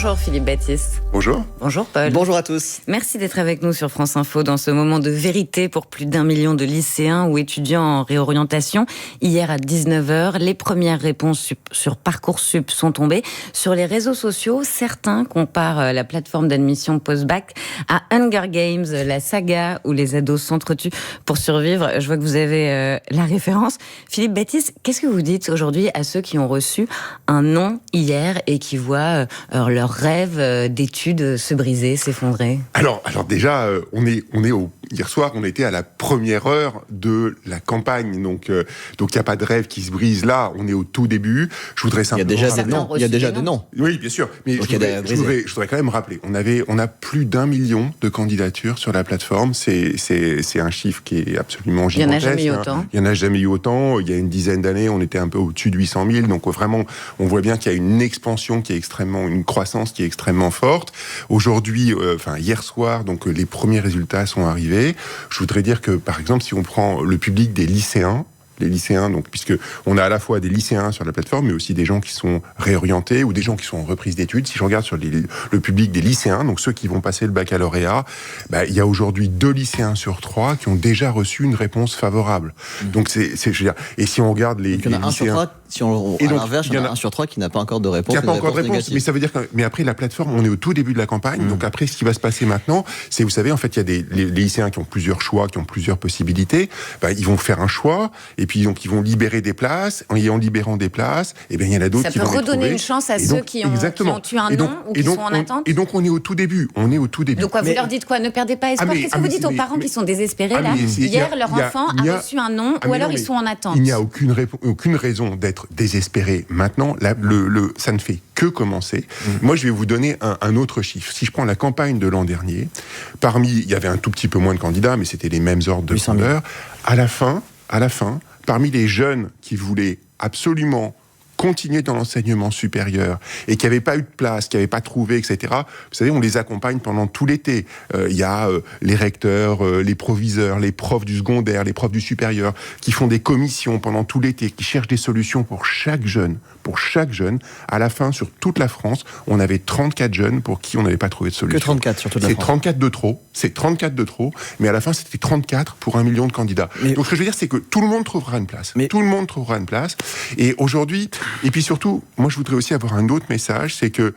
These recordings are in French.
Bonjour Philippe Baptiste. Bonjour. Bonjour Paul. Bonjour à tous. Merci d'être avec nous sur France Info dans ce moment de vérité pour plus d'1 million de lycéens ou étudiants en réorientation. Hier à 19h, les premières réponses sur Parcoursup sont tombées. Sur les réseaux sociaux, certains comparent la plateforme d'admission post-bac à Hunger Games, la saga où les ados s'entretuent pour survivre. Je vois que vous avez la référence. Philippe Baptiste, qu'est-ce que vous dites aujourd'hui à ceux qui ont reçu un non hier et qui voient leur rêve d'études se briser, s'effondrer? Alors déjà, hier soir, on était à la première heure de la campagne, donc il n'y a pas de rêve qui se brise là. On est au tout début. Je voudrais simplement. Il y a déjà des noms. Oui, bien sûr. Mais je voudrais quand même rappeler. On a plus d'1 million de candidatures sur la plateforme. C'est un chiffre qui est absolument gigantesque. Il n'y en a jamais eu autant. Il n'y en a jamais eu autant. Il y a une dizaine d'années, on était un peu au-dessus de 800 000. Donc vraiment, on voit bien qu'il y a une expansion une croissance qui est extrêmement forte. Aujourd'hui, hier soir, donc les premiers résultats sont arrivés. Je voudrais dire que, par exemple, si on prend le public des lycéens, donc, puisque on a à la fois des lycéens sur la plateforme, mais aussi des gens qui sont réorientés ou des gens qui sont en reprise d'études. Si je regarde sur le public des lycéens, donc ceux qui vont passer le baccalauréat, il y a aujourd'hui 2 lycéens sur 3 qui ont déjà reçu une réponse favorable. Donc je veux dire, et si on regarde les lycéens, un sur 3, à l'inverse, il y en a un sur 3 qui n'a pas encore de réponse. Qui n'a pas encore de réponse, mais ça veut dire mais après la plateforme, on est au tout début de la campagne. Donc après, ce qui va se passer maintenant, c'est, vous savez, en fait, il y a les lycéens qui ont plusieurs choix, qui ont plusieurs possibilités. Ils vont faire un choix, et puis donc ils vont libérer des places. En libérant des places, il y en a d'autres qui vont les trouver. Ça peut redonner une chance à ceux qui ont eu un non ou qui sont en attente. Et donc on est au tout début. Donc quoi, vous leur dites quoi? Ne perdez pas espoir. Qu'est-ce que vous dites aux parents qui sont désespérés là? Hier, leur enfant a reçu un non, ou alors ils sont en attente. Il n'y a aucune raison d'être désespéré. Maintenant, ça ne fait que commencer. Moi, je vais vous donner un autre chiffre. Si je prends la campagne de l'an dernier, il y avait un tout petit peu moins de candidats, mais c'était les mêmes ordres de grandeur. À la fin, parmi les jeunes qui voulaient absolument continuer dans l'enseignement supérieur et qui n'avaient pas eu de place, qui n'avaient pas trouvé, etc. Vous savez, on les accompagne pendant tout l'été. Il y a les recteurs, les proviseurs, les profs du secondaire, les profs du supérieur, qui font des commissions pendant tout l'été, qui cherchent des solutions pour chaque jeune. À la fin, sur toute la France, on avait 34 jeunes pour qui on n'avait pas trouvé de solution. Que 34 sur toute la France. C'est 34 de trop, mais à la fin, c'était 34 pour 1 million de candidats. Donc ce que je veux dire, c'est que tout le monde trouvera une place. Tout le monde trouvera une place. Et aujourd'hui, et puis surtout, moi je voudrais aussi avoir un autre message, c'est que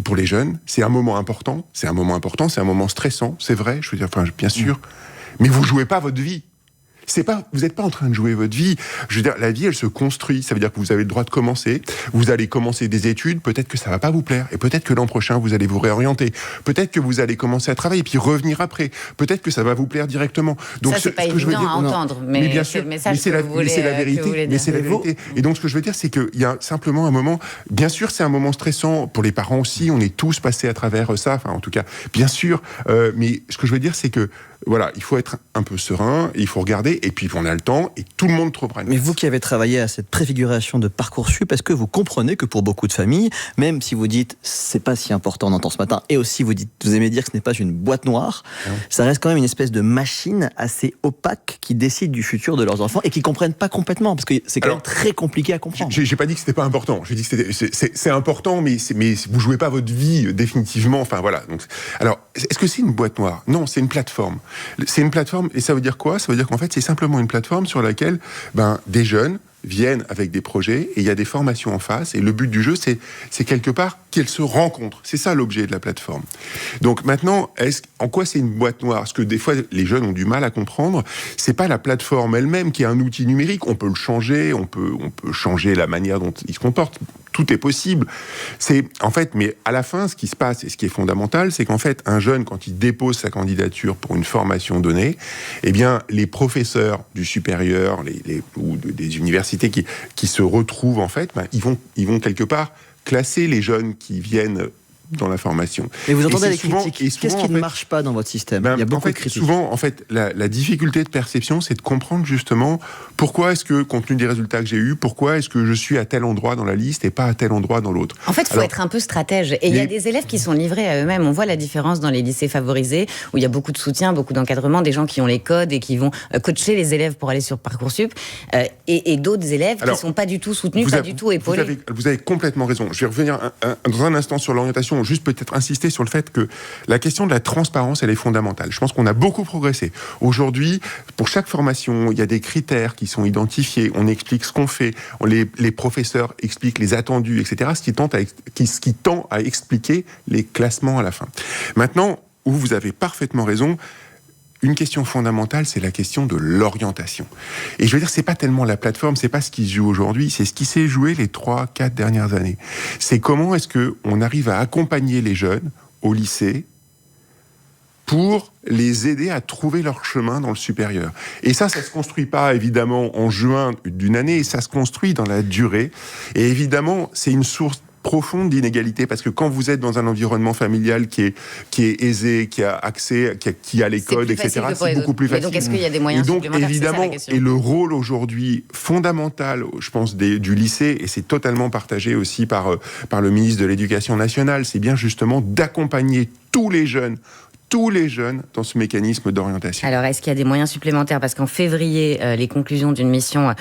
pour les jeunes, c'est un moment important, c'est un moment stressant, c'est vrai, je veux dire, bien sûr, mais vous jouez pas votre vie. Vous n'êtes pas en train de jouer votre vie. Je veux dire, la vie, elle se construit. Ça veut dire que vous avez le droit de commencer. Vous allez commencer des études. Peut-être que ça va pas vous plaire. Et peut-être que l'an prochain, vous allez vous réorienter. Peut-être que vous allez commencer à travailler puis revenir après. Peut-être que ça va vous plaire directement. Donc, ça, c'est pas évident à entendre. Mais bien sûr, c'est la vérité. Et donc, ce que je veux dire, c'est qu'il y a simplement un moment. Bien sûr, c'est un moment stressant pour les parents aussi. On est tous passés à travers ça. Enfin, en tout cas, bien sûr. Mais ce que je veux dire, c'est que voilà, il faut être un peu serein, il faut regarder, et puis on a le temps, et tout le monde trouvera une place. Mais vous qui avez travaillé à cette préfiguration de Parcoursup, est-ce que vous comprenez que pour beaucoup de familles, même si vous dites c'est pas si important, on entend ce matin, et aussi vous aimez dire que ce n'est pas une boîte noire, ça reste quand même une espèce de machine assez opaque qui décide du futur de leurs enfants et qui comprennent pas complètement, parce que c'est quand même très compliqué à comprendre. J'ai pas dit que c'était pas important, j'ai dit que c'est important, mais vous jouez pas votre vie définitivement. Enfin voilà. Donc, alors, est-ce que c'est une boîte noire? Non, c'est une plateforme. C'est une plateforme, et ça veut dire quoi? Ça veut dire qu'en fait, c'est simplement une plateforme sur laquelle des jeunes viennent avec des projets, et il y a des formations en face, et le but du jeu, c'est quelque part qu'elles se rencontrent. C'est ça l'objet de la plateforme. Donc maintenant, en quoi c'est une boîte noire? Ce que des fois, les jeunes ont du mal à comprendre, c'est pas la plateforme elle-même qui est un outil numérique. On peut le changer, on peut changer la manière dont il se comporte. Tout est possible. Mais à la fin, ce qui se passe et ce qui est fondamental, c'est qu'en fait, un jeune, quand il dépose sa candidature pour une formation donnée, eh bien, les professeurs du supérieur, ou des universités qui se retrouvent, en fait, ils vont quelque part classer les jeunes qui viennent dans la formation. Et vous entendez et les souvent, critiques. Qu'est-ce qui ne marche pas dans votre système? Ben, il y a beaucoup en fait, de critiques. Souvent, en fait, la difficulté de perception, c'est de comprendre justement pourquoi est-ce que, compte tenu des résultats que j'ai eus, pourquoi est-ce que je suis à tel endroit dans la liste et pas à tel endroit dans l'autre. En fait, il faut être un peu stratège. Et il y a des élèves qui sont livrés à eux-mêmes. On voit la différence dans les lycées favorisés, où il y a beaucoup de soutien, beaucoup d'encadrement, des gens qui ont les codes et qui vont coacher les élèves pour aller sur Parcoursup, et d'autres élèves qui ne sont pas du tout soutenus, pas du tout épaulés. Vous avez complètement raison. Je vais revenir dans un instant sur l'orientation, juste peut-être insister sur le fait que la question de la transparence, elle est fondamentale. Je pense qu'on a beaucoup progressé. Aujourd'hui, pour chaque formation, il y a des critères qui sont identifiés, on explique ce qu'on fait, les professeurs expliquent les attendus, etc., ce qui tend à expliquer les classements à la fin. Maintenant, où vous avez parfaitement raison, une question fondamentale, c'est la question de l'orientation. Et je veux dire, c'est pas tellement la plateforme, c'est pas ce qui se joue aujourd'hui, c'est ce qui s'est joué les 3-4 dernières années. C'est comment est-ce qu'on arrive à accompagner les jeunes au lycée pour les aider à trouver leur chemin dans le supérieur. Et ça se construit pas, évidemment, en juin d'une année, ça se construit dans la durée. Et évidemment, c'est une source profonde d'inégalité, parce que quand vous êtes dans un environnement familial qui est aisé, qui a accès, qui a les codes, etc., c'est beaucoup plus facile. Et donc, est-ce qu'il y a des moyens supplémentaires? Évidemment, c'est ça, la question. et le rôle aujourd'hui fondamental, je pense, du lycée, et c'est totalement partagé aussi par le ministre de l'Éducation nationale, c'est bien justement d'accompagner tous les jeunes dans ce mécanisme d'orientation. Alors, est-ce qu'il y a des moyens supplémentaires? Parce qu'en février, les conclusions d'une mission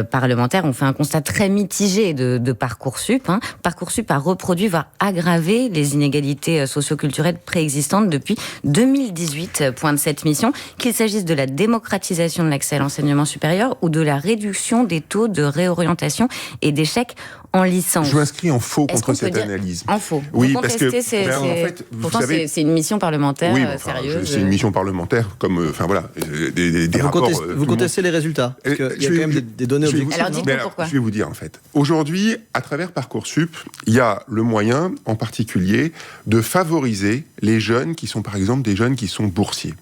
parlementaire ont fait un constat très mitigé de Parcoursup. Parcoursup a reproduit, voire aggravé les inégalités socioculturelles préexistantes depuis 2018, pointe cette mission, qu'il s'agisse de la démocratisation de l'accès à l'enseignement supérieur ou de la réduction des taux de réorientation et d'échec en licence. Je m'inscris en faux contre cette analyse. En faux. Oui, parce que en fait, pourtant, c'est une mission parlementaire sérieuse. C'est une mission parlementaire, comme, des rapports. Vous contestez les résultats, parce qu'il y a quand même des données objectives. Alors, dites-moi pourquoi. Je vais vous dire, en fait. Aujourd'hui, à travers Parcoursup, il y a le moyen, en particulier, de favoriser les jeunes qui sont, par exemple, des jeunes qui sont boursiers.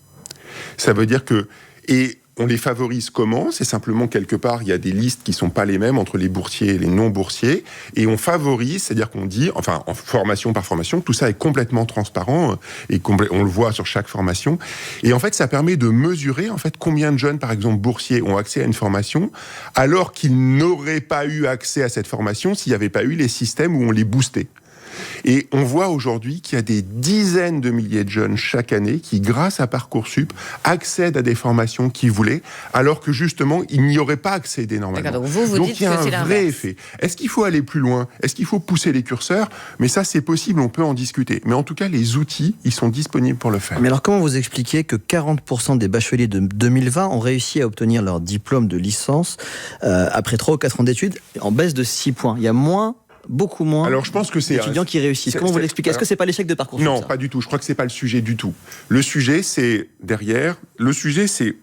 Ça veut dire que... Et on les favorise comment? C'est simplement, quelque part, il y a des listes qui ne sont pas les mêmes entre les boursiers et les non-boursiers, et on favorise, c'est-à-dire qu'on dit, enfin, en formation par formation, tout ça est complètement transparent, et on le voit sur chaque formation, et en fait, ça permet de mesurer, en fait, combien de jeunes, par exemple, boursiers, ont accès à une formation, alors qu'ils n'auraient pas eu accès à cette formation s'il n'y avait pas eu les systèmes où on les boostait. Et on voit aujourd'hui qu'il y a des dizaines de milliers de jeunes chaque année qui, grâce à Parcoursup, accèdent à des formations qu'ils voulaient, alors que justement, ils n'y auraient pas accédé normalement. Donc vous donc dites il y a que c'est un vrai l'inverse. effet. Est-ce qu'il faut aller plus loin? Est-ce qu'il faut pousser les curseurs? Mais ça, c'est possible, on peut en discuter. Mais en tout cas, les outils, ils sont disponibles pour le faire. Mais alors, comment vous expliquez que 40% des bacheliers de 2020 ont réussi à obtenir leur diplôme de licence après 3 ou 4 ans d'études, en baisse de 6 points? Il y a beaucoup moins alors, je pense que c'est d'étudiants qui réussissent. Comment vous l'expliquez? Est-ce que c'est pas l'échec de Parcoursup? Non, pas du tout. Je crois que c'est pas le sujet du tout. Le sujet, c'est derrière. Le sujet, c'est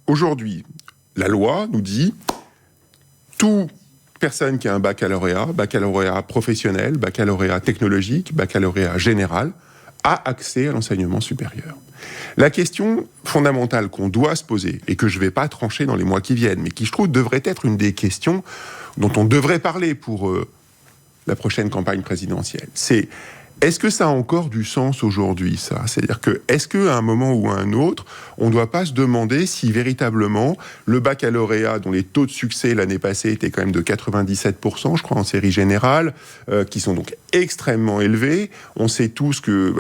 aujourd'hui, la loi nous dit toute personne qui a un baccalauréat professionnel, baccalauréat technologique, baccalauréat général, a accès à l'enseignement supérieur. La question fondamentale qu'on doit se poser, et que je ne vais pas trancher dans les mois qui viennent, mais qui, je trouve, devrait être une des questions dont on devrait parler pour la prochaine campagne présidentielle, c'est: est-ce que ça a encore du sens aujourd'hui, ça? C'est-à-dire que, est-ce qu'à un moment ou à un autre, on ne doit pas se demander si véritablement le baccalauréat, dont les taux de succès l'année passée étaient quand même de 97%, je crois, en série générale, qui sont donc extrêmement élevés, on sait tous que,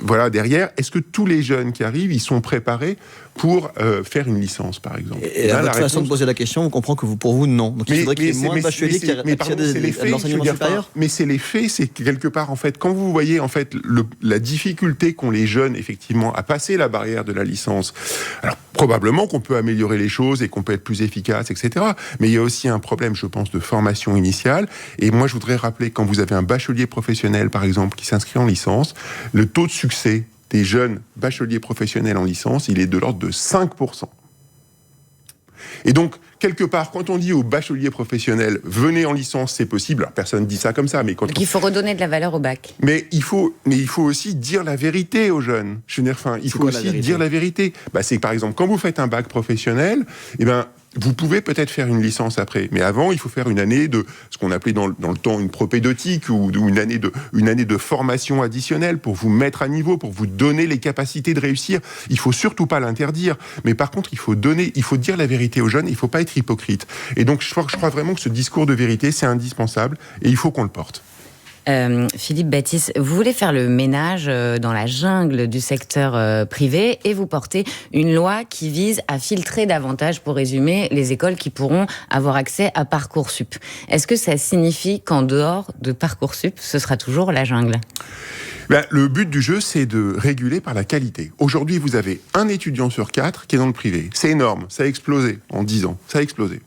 voilà, derrière, est-ce que tous les jeunes qui arrivent, ils sont préparés pour faire une licence, par exemple? Et à votre façon de poser la question, on comprend que pour vous, non. Donc il faudrait qu'il y ait moins de bacheliers qui accèdent à l'enseignement supérieur? Mais c'est les faits, c'est quelque part, en fait, quand vous voyez, en fait, la difficulté qu'ont les jeunes, effectivement, à passer la barrière de la licence, alors probablement qu'on peut améliorer les choses et qu'on peut être plus efficace, etc. Mais il y a aussi un problème, je pense, de formation initiale. Et moi, je voudrais rappeler, quand vous avez un bachelier professionnel, par exemple, qui s'inscrit en licence, le taux de succès des jeunes bacheliers professionnels en licence, il est de l'ordre de 5%. Et donc, quelque part, quand on dit aux bacheliers professionnels, venez en licence, c'est possible. Alors, personne ne dit ça comme ça, mais Donc il faut redonner de la valeur au bac. Mais il faut aussi dire la vérité aux jeunes. Je veux dire, il faut aussi dire la vérité. C'est par exemple, quand vous faites un bac professionnel, vous pouvez peut-être faire une licence après, mais avant, il faut faire une année de ce qu'on appelait dans le temps une propédeutique ou une année de formation additionnelle pour vous mettre à niveau, pour vous donner les capacités de réussir. Il faut surtout pas l'interdire, mais par contre, il faut dire la vérité aux jeunes. Il faut pas être hypocrite. Et donc, je crois vraiment que ce discours de vérité, c'est indispensable et il faut qu'on le porte. Philippe Baptiste, vous voulez faire le ménage dans la jungle du secteur privé et vous portez une loi qui vise à filtrer davantage, pour résumer, les écoles qui pourront avoir accès à Parcoursup. Est-ce que ça signifie qu'en dehors de Parcoursup, ce sera toujours la jungle ? Le but du jeu, c'est de réguler par la qualité. Aujourd'hui, vous avez un étudiant sur 4 qui est dans le privé. C'est énorme, ça a explosé en 10 ans, ça a explosé.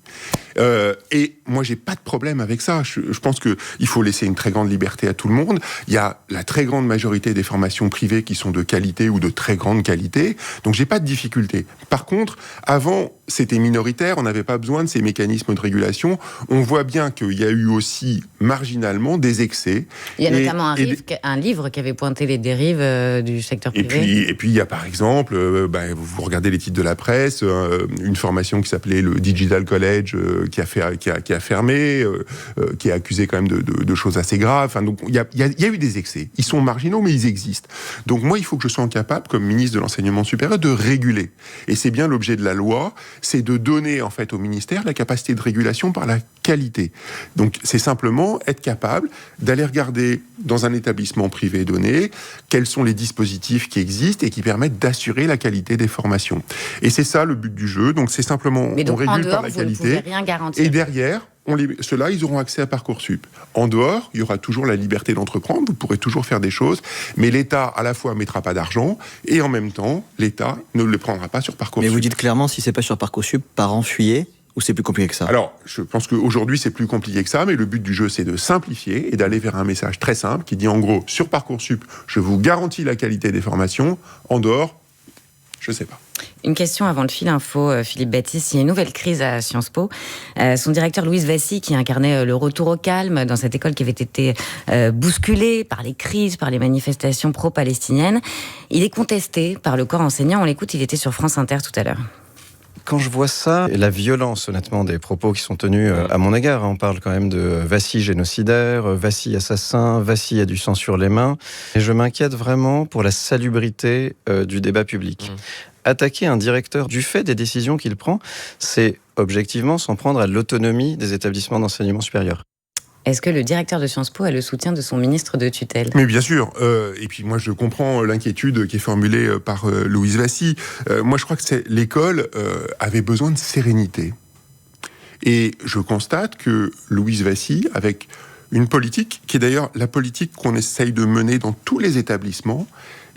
Et moi, j'ai pas de problème avec ça. Je pense qu'il faut laisser une très grande liberté à tout le monde. Il y a la très grande majorité des formations privées qui sont de qualité ou de très grande qualité. Donc, j'ai pas de difficulté. Par contre, avant, c'était minoritaire. On n'avait pas besoin de ces mécanismes de régulation. On voit bien qu'il y a eu aussi marginalement des excès. Il y a notamment un livre qui avait pointé les dérives du secteur privé. Et puis, il y a par exemple, vous regardez les titres de la presse, une formation qui s'appelait le Digital College, qui a fermé, qui est accusé quand même de choses assez graves. Donc il y a eu des excès. Ils sont marginaux, mais ils existent. Donc moi, il faut que je sois capable, comme ministre de l'enseignement supérieur, de réguler. Et c'est bien l'objet de la loi, c'est de donner en fait au ministère la capacité de régulation par la qualité. Donc c'est simplement être capable d'aller regarder dans un établissement privé donné quels sont les dispositifs qui existent et qui permettent d'assurer la qualité des formations. Et c'est ça le but du jeu. Donc c'est simplement on régule par la qualité. Et derrière, ceux-là, ils auront accès à Parcoursup. En dehors, il y aura toujours la liberté d'entreprendre, vous pourrez toujours faire des choses, mais l'État, à la fois, mettra pas d'argent, et en même temps, l'État ne le prendra pas sur Parcoursup. Mais vous dites clairement, si c'est pas sur Parcoursup, parents fuyez, ou c'est plus compliqué que ça ? Alors, je pense qu'aujourd'hui, c'est plus compliqué que ça, mais le but du jeu, c'est de simplifier et d'aller vers un message très simple qui dit, en gros, sur Parcoursup, je vous garantis la qualité des formations, en dehors, je sais pas. Une question avant le fil info, Philippe Baptiste. Il y a une nouvelle crise à Sciences Po. Son directeur Louis Vassy, qui incarnait le retour au calme dans cette école qui avait été bousculée par les crises, par les manifestations pro-palestiniennes, il est contesté par le corps enseignant. On l'écoute, il était sur France Inter tout à l'heure. Quand je vois ça, la violence, honnêtement, des propos qui sont tenus à mon égard, on parle quand même de Vassy génocidaire, Vassy assassin, Vassy a du sang sur les mains, et je m'inquiète vraiment pour la salubrité du débat public. Attaquer un directeur du fait des décisions qu'il prend, c'est objectivement s'en prendre à l'autonomie des établissements d'enseignement supérieur. Est-ce que le directeur de Sciences Po a le soutien de son ministre de tutelle ? Mais bien sûr. Et puis moi, je comprends l'inquiétude qui est formulée par Louise Vassy. Moi, je crois que l'école avait besoin de sérénité. Et je constate que Louise Vassy, avec une politique, qui est d'ailleurs la politique qu'on essaye de mener dans tous les établissements,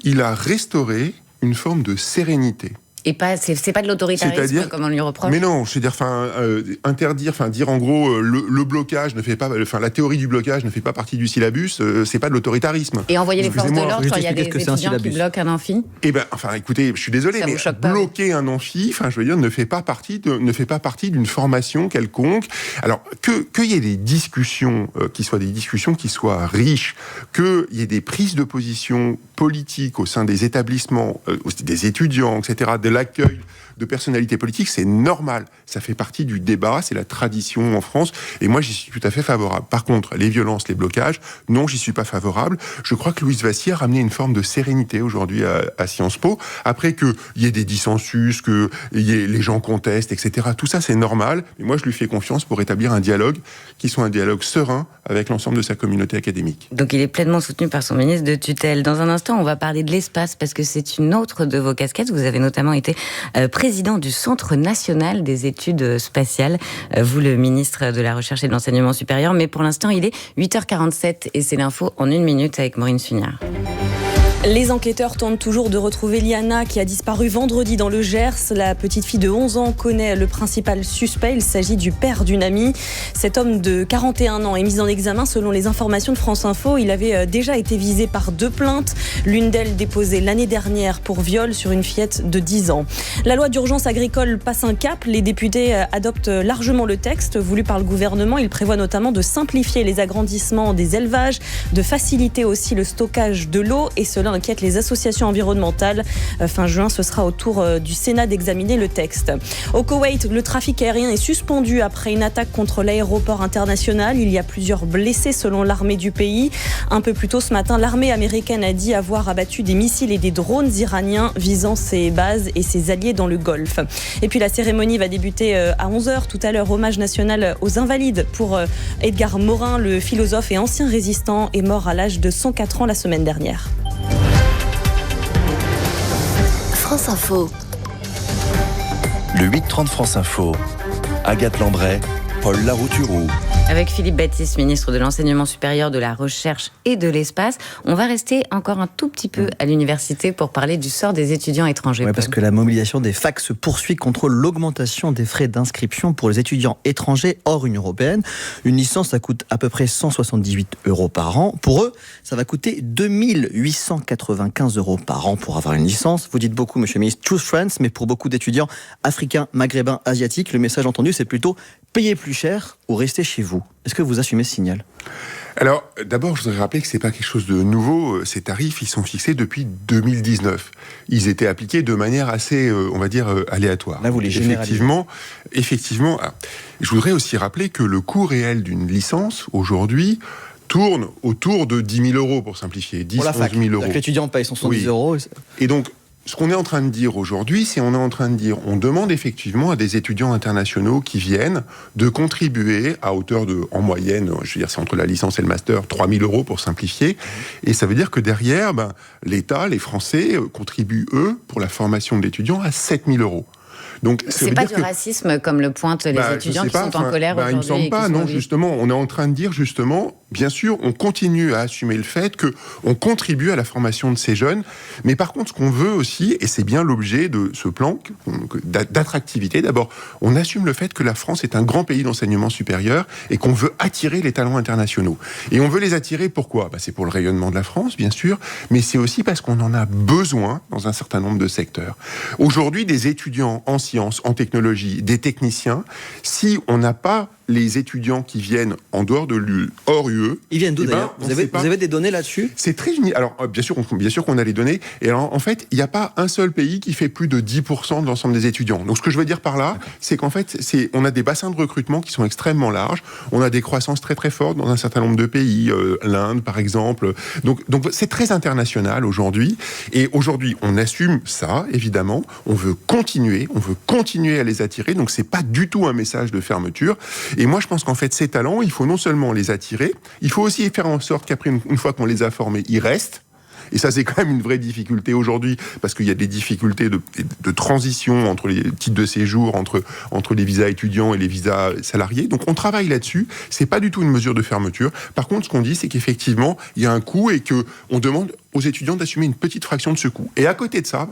il a restauré une forme de sérénité. Et c'est pas de l'autoritarisme comme on lui reproche. Mais non, je veux dire, dire en gros le blocage ne fait pas, la théorie du blocage ne fait pas partie du syllabus, c'est pas de l'autoritarisme. Et envoyer les forces de l'ordre quand il y a des étudiants qui bloquent un amphi. Écoutez, je suis désolé, mais bloquer un amphi, je veux dire, ne fait pas partie d'une formation quelconque. Alors qu'il y ait des discussions qui soient riches, qu'il y ait des prises de position politiques au sein des établissements, des étudiants, etc., de l'accueil de personnalités politiques, c'est normal. Ça fait partie du débat, c'est la tradition en France, et moi, j'y suis tout à fait favorable. Par contre, les violences, les blocages, non, j'y suis pas favorable. Je crois que Louise Vassy a ramené une forme de sérénité aujourd'hui à Sciences Po. Après qu'il y ait des dissensus, que les gens contestent, etc., tout ça, c'est normal. Mais moi, je lui fais confiance pour établir un dialogue qui soit un dialogue serein avec l'ensemble de sa communauté académique. Donc, il est pleinement soutenu par son ministre de tutelle. Dans un instant, on va parler de l'espace, parce que c'est une autre de vos casquettes. Vous avez notamment été président du Centre national des études spatiales, vous le ministre de la Recherche et de l'Enseignement supérieur, mais pour l'instant il est 8h47 et c'est l'info en 1 minute avec Maureen Sugnard. Les enquêteurs tentent toujours de retrouver Liana qui a disparu vendredi dans le Gers. La petite fille de 11 ans connaît le principal suspect. Il s'agit du père d'une amie. Cet homme de 41 ans est mis en examen selon les informations de France Info. Il avait déjà été visé par 2 plaintes. L'une d'elles déposée l'année dernière pour viol sur une fillette de 10 ans. La loi d'urgence agricole passe un cap. Les députés adoptent largement le texte voulu par le gouvernement. Il prévoit notamment de simplifier les agrandissements des élevages, de faciliter aussi le stockage de l'eau et cela inquiète les associations environnementales. Fin juin, ce sera au tour du Sénat d'examiner le texte. Au Koweït, le trafic aérien est suspendu après une attaque contre l'aéroport international. Il y a plusieurs blessés selon l'armée du pays. Un peu plus tôt ce matin, l'armée américaine a dit avoir abattu des missiles et des drones iraniens visant ses bases et ses alliés dans le Golfe. Et puis la cérémonie va débuter à 11h tout à l'heure. Hommage national aux Invalides pour Edgar Morin, le philosophe et ancien résistant, est mort à l'âge de 104 ans la semaine dernière. France Info. Le 8-30 France Info. Agathe Lambray, Paul Larouturou. Avec Philippe Baptiste, ministre de l'Enseignement supérieur, de la Recherche et de l'Espace, on va rester encore un tout petit peu à l'université pour parler du sort des étudiants étrangers. Oui, parce que la mobilisation des facs se poursuit contre l'augmentation des frais d'inscription pour les étudiants étrangers hors Union européenne. Une licence, ça coûte à peu près 178 € par an. Pour eux, ça va coûter 2895 € par an pour avoir une licence. Vous dites beaucoup, monsieur le ministre, choose France, mais pour beaucoup d'étudiants africains, maghrébins, asiatiques, le message entendu, c'est plutôt payer plus cher ou rester chez vous. Est-ce que vous assumez ce signal ? Alors, d'abord, je voudrais rappeler que c'est pas quelque chose de nouveau. Ces tarifs, ils sont fixés depuis 2019. Ils étaient appliqués de manière assez, on va dire, aléatoire. Là, vous les généralisez. Effectivement. Je voudrais aussi rappeler que le coût réel d'une licence, aujourd'hui, tourne autour de 10 000 € pour simplifier. 10 000, 11 000 €. L'étudiant paye son 110 €. Et donc, ce qu'on est en train de dire aujourd'hui, on demande effectivement à des étudiants internationaux qui viennent de contribuer à hauteur de, en moyenne, je veux dire, c'est entre la licence et le master, 3 000 € pour simplifier. Et ça veut dire que derrière, l'État, les Français, contribuent, eux, pour la formation de l'étudiant à 7 000 €. Donc, c'est pas du racisme comme le pointent les étudiants qui sont en colère aujourd'hui. Il me semble pas, non, justement. On est en train de dire, justement, bien sûr, on continue à assumer le fait qu'on contribue à la formation de ces jeunes. Mais par contre, ce qu'on veut aussi, et c'est bien l'objet de ce plan d'attractivité, d'abord, on assume le fait que la France est un grand pays d'enseignement supérieur et qu'on veut attirer les talents internationaux. Et on veut les attirer, pourquoi ? C'est pour le rayonnement de la France, bien sûr, mais c'est aussi parce qu'on en a besoin dans un certain nombre de secteurs. Aujourd'hui, des étudiants en sciences, en technologie, des techniciens, si on n'a pas les étudiants qui viennent en dehors de l'UE, hors UE... Ils viennent d'où d'ailleurs ? Vous avez des données là-dessus ? C'est très unique. Alors, bien sûr qu'on a les données. Et alors, en fait, il n'y a pas un seul pays qui fait plus de 10% de l'ensemble des étudiants. Donc, ce que je veux dire par là, c'est qu'en fait, on a des bassins de recrutement qui sont extrêmement larges. On a des croissances très, très fortes dans un certain nombre de pays. L'Inde, par exemple. Donc, c'est très international aujourd'hui. Et aujourd'hui, on assume ça, évidemment. On veut continuer à les attirer. Donc, c'est pas du tout un message de fermeture. Et moi, je pense qu'en fait, ces talents, il faut non seulement les attirer, il faut aussi faire en sorte qu'après, une fois qu'on les a formés, ils restent. Et ça, c'est quand même une vraie difficulté aujourd'hui, parce qu'il y a des difficultés de transition entre les titres de séjour, entre les visas étudiants et les visas salariés. Donc, on travaille là-dessus. C'est pas du tout une mesure de fermeture. Par contre, ce qu'on dit, c'est qu'effectivement, il y a un coût et que on demande aux étudiants d'assumer une petite fraction de ce coût. Et à côté de ça,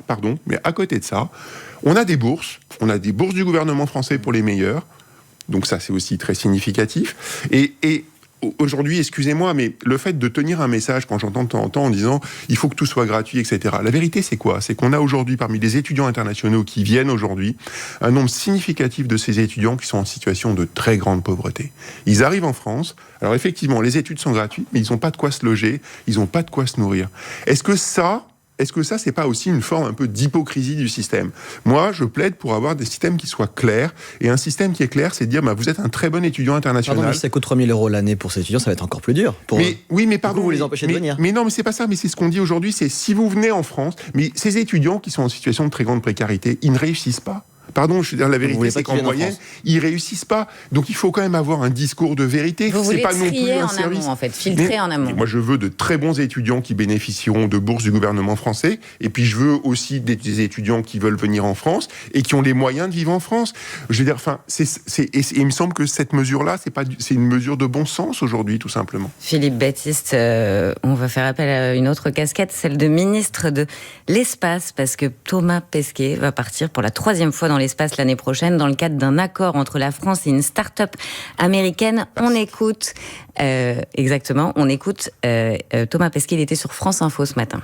on a des bourses. On a des bourses du gouvernement français pour les meilleurs. Donc ça, c'est aussi très significatif. Et aujourd'hui, excusez-moi, mais le fait de tenir un message, quand j'entends de temps en temps en disant « il faut que tout soit gratuit », etc. La vérité, c'est quoi ? C'est qu'on a aujourd'hui, parmi les étudiants internationaux qui viennent aujourd'hui, un nombre significatif de ces étudiants qui sont en situation de très grande pauvreté. Ils arrivent en France, alors effectivement, les études sont gratuites, mais ils n'ont pas de quoi se loger, ils n'ont pas de quoi se nourrir. Est-ce que ça, c'est pas aussi une forme un peu d'hypocrisie du système ? Moi, je plaide pour avoir des systèmes qui soient clairs. Et un système qui est clair, c'est de dire, vous êtes un très bon étudiant international. Pardon, mais si ça coûte 3 000 € l'année pour ces étudiants, ça va être encore plus dur. Mais pardon. Vous les empêchez de venir. Mais non, mais c'est pas ça. Mais c'est ce qu'on dit aujourd'hui, c'est si vous venez en France, mais ces étudiants qui sont en situation de très grande précarité, ils ne réussissent pas. Pardon, je veux dire, la vérité, c'est qu'en qu'ils viennent en moyenne, France. ils réussissent pas. Donc il faut quand même avoir un discours de vérité. Vous C'est voulez pas non plus trier un en service. amont, en fait, filtrer en amont. Moi, je veux de très bons étudiants qui bénéficieront de bourses du gouvernement français. Et puis, je veux aussi des étudiants qui veulent venir en France et qui ont les moyens de vivre en France. Je veux dire, enfin, et il me semble que cette mesure-là, c'est une mesure de bon sens aujourd'hui, tout simplement. Philippe Baptiste, on va faire appel à une autre casquette, celle de ministre de l'Espace, parce que Thomas Pesquet va partir pour la 3e fois dans l'espace l'année prochaine, dans le cadre d'un accord entre la France et une start-up américaine. On écoute, on écoute Thomas Pesquet, il était sur France Info ce matin.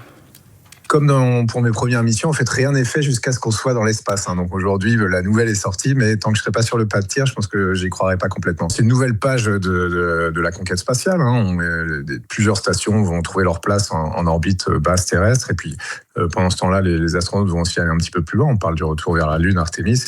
Comme pour mes premières missions, en fait, rien n'est fait jusqu'à ce qu'on soit dans l'espace. Donc aujourd'hui, la nouvelle est sortie, mais tant que je ne serai pas sur le pas de tir, je pense que j'y croirais pas complètement. C'est une nouvelle page de la conquête spatiale. Plusieurs stations vont trouver leur place en orbite basse terrestre. Et puis, pendant ce temps-là, les astronautes vont aussi aller un petit peu plus loin. On parle du retour vers la Lune, Artemis.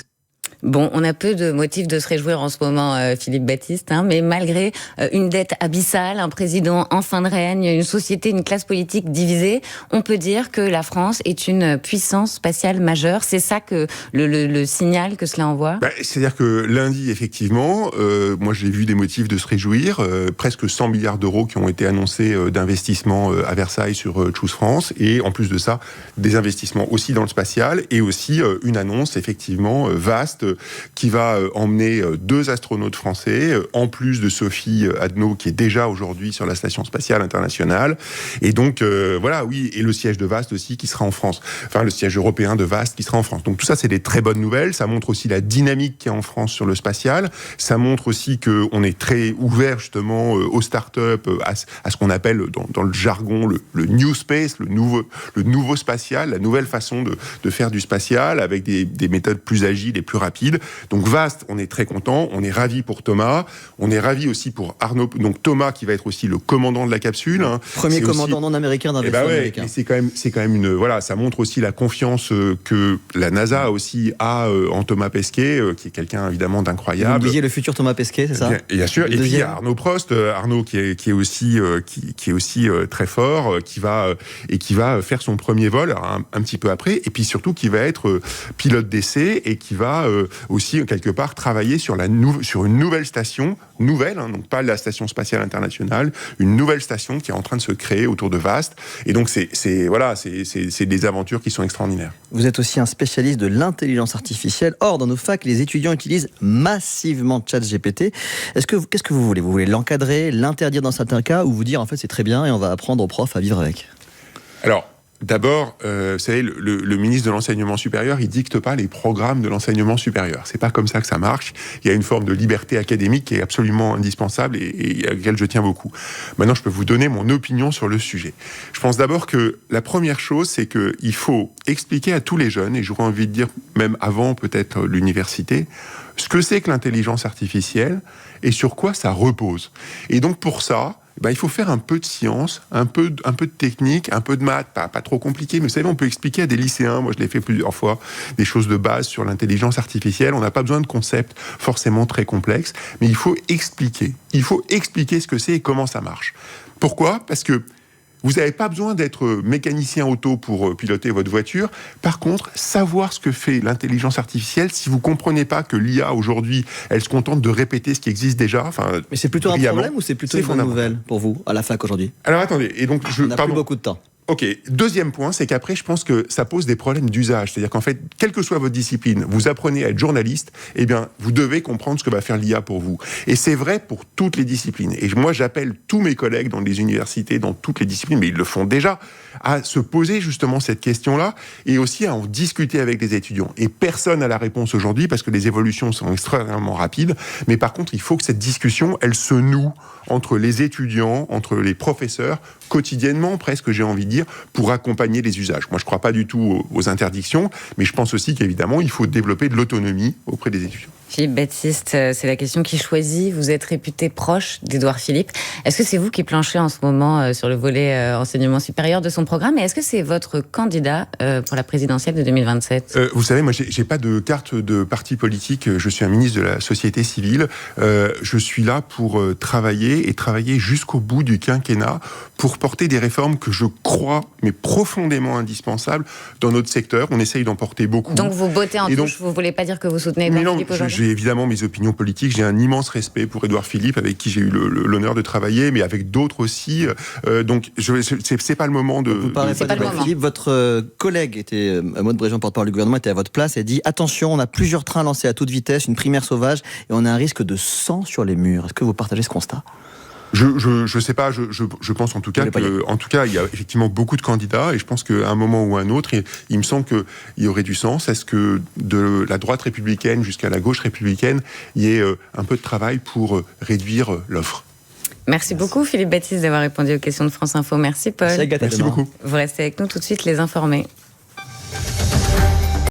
Bon, on a peu de motifs de se réjouir en ce moment, Philippe Baptiste, mais malgré une dette abyssale, un président en fin de règne, une société, une classe politique divisée, on peut dire que la France est une puissance spatiale majeure. C'est ça que le signal que cela envoie ? C'est-à-dire que lundi, effectivement, moi j'ai vu des motifs de se réjouir, presque 100 milliards d'euros qui ont été annoncés d'investissements à Versailles sur Choose France, et en plus de ça, des investissements aussi dans le spatial, et aussi une annonce effectivement vaste qui va emmener 2 astronautes français, en plus de Sophie Adno, qui est déjà aujourd'hui sur la Station Spatiale Internationale. Et donc, voilà, oui, et le siège de VAST aussi, qui sera en France. Enfin, le siège européen de VAST qui sera en France. Donc tout ça, c'est des très bonnes nouvelles. Ça montre aussi la dynamique qu'il y a en France sur le spatial. Ça montre aussi qu'on est très ouvert, justement, aux startups, à ce qu'on appelle, dans le jargon, le new space, le nouveau spatial, la nouvelle façon de faire du spatial, avec des méthodes plus agiles et plus rapides. Donc VAST, on est très content, on est ravis pour Thomas, on est ravis aussi pour Arnaud, donc Thomas qui va être aussi le commandant de la capsule. Premier commandant non américain d'un vaisseau américain. C'est quand même une, voilà, ça montre aussi la confiance que la NASA aussi a en Thomas Pesquet, qui est quelqu'un évidemment d'incroyable. Vous disiez le futur Thomas Pesquet, c'est ça ? Bien sûr. Et puis il y a Arnaud Prost, Arnaud qui est aussi très fort, qui va faire son premier vol un petit peu après, et puis surtout qui va être pilote d'essai et qui va aussi quelque part travailler sur une nouvelle station, donc pas la Station Spatiale Internationale, une nouvelle station qui est en train de se créer autour de VAST. Et donc c'est des aventures qui sont extraordinaires. Vous êtes aussi un spécialiste de l'intelligence artificielle. Or, dans nos facs, les étudiants utilisent massivement ChatGPT. Qu'est-ce que vous voulez ? Vous voulez l'encadrer, l'interdire dans certains cas, ou vous dire en fait c'est très bien et on va apprendre aux profs à vivre avec ? Alors, d'abord, vous savez, le ministre de l'Enseignement supérieur, il dicte pas les programmes de l'enseignement supérieur. C'est pas comme ça que ça marche. Il y a une forme de liberté académique qui est absolument indispensable et à laquelle je tiens beaucoup. Maintenant, je peux vous donner mon opinion sur le sujet. Je pense d'abord que la première chose, c'est qu'il faut expliquer à tous les jeunes, et j'aurais envie de dire même avant peut-être l'université, ce que c'est que l'intelligence artificielle et sur quoi ça repose. Et donc pour ça, il faut faire un peu de science, un peu de technique, un peu de maths, pas trop compliqué, mais vous savez, on peut expliquer à des lycéens, moi je l'ai fait plusieurs fois, des choses de base sur l'intelligence artificielle. On n'a pas besoin de concepts forcément très complexes, mais il faut expliquer. Il faut expliquer ce que c'est et comment ça marche. Pourquoi ? Parce que vous n'avez pas besoin d'être mécanicien auto pour piloter votre voiture. Par contre, savoir ce que fait l'intelligence artificielle, si vous ne comprenez pas que l'IA, aujourd'hui, elle se contente de répéter ce qui existe déjà... Mais c'est plutôt un problème ou c'est plutôt une bonne nouvelle pour vous, à la fac aujourd'hui ? Alors attendez, et donc... On n'a plus beaucoup de temps. Ok, deuxième point, c'est qu'après, je pense que ça pose des problèmes d'usage. C'est-à-dire qu'en fait, quelle que soit votre discipline, vous apprenez à être journaliste, eh bien, vous devez comprendre ce que va faire l'IA pour vous. Et c'est vrai pour toutes les disciplines. Et moi, j'appelle tous mes collègues dans les universités, dans toutes les disciplines, mais ils le font déjà, à se poser justement cette question-là et aussi à en discuter avec les étudiants. Et personne n'a la réponse aujourd'hui parce que les évolutions sont extrêmement rapides. Mais par contre, il faut que cette discussion, elle se noue entre les étudiants, entre les professeurs, quotidiennement presque, j'ai envie de dire, pour accompagner les usages. Moi, je ne crois pas du tout aux interdictions, mais je pense aussi qu'évidemment, il faut développer de l'autonomie auprès des étudiants. Philippe Baptiste, c'est la question qui choisit. Vous êtes réputé proche d'Édouard Philippe. Est-ce que c'est vous qui planchez en ce moment sur le volet enseignement supérieur de son programme, et est-ce que c'est votre candidat pour la présidentielle de 2027 ? Vous savez, moi, j'ai pas de carte de parti politique. Je suis un ministre de la société civile. Je suis là pour travailler jusqu'au bout du quinquennat pour porter des réformes que je crois, mais profondément indispensables dans notre secteur. On essaye d'en porter beaucoup. Donc vous bottez en touche, vous voulez pas dire que vous soutenez Édouard Philippe aujourd'hui ? J'ai évidemment mes opinions politiques. J'ai un immense respect pour Édouard Philippe, avec qui j'ai eu l'honneur de travailler, mais avec d'autres aussi. Donc, c'est pas le moment de... Vous parlez pas d'Édouard Philippe. Votre collègue était, Maud Bréjean, porte-parole du gouvernement, était à votre place et dit « Attention, on a plusieurs trains lancés à toute vitesse, une primaire sauvage, et on a un risque de sang sur les murs ». Est-ce que vous partagez ce constat ? Je sais pas, je pense en tout cas il y a effectivement beaucoup de candidats, et je pense qu'à un moment ou à un autre, il me semble qu'il y aurait du sens à ce que de la droite républicaine jusqu'à la gauche républicaine, il y ait un peu de travail pour réduire l'offre. Merci beaucoup Philippe Baptiste d'avoir répondu aux questions de France Info. Merci Paul. Merci beaucoup. Vous restez avec nous tout de suite, les informés.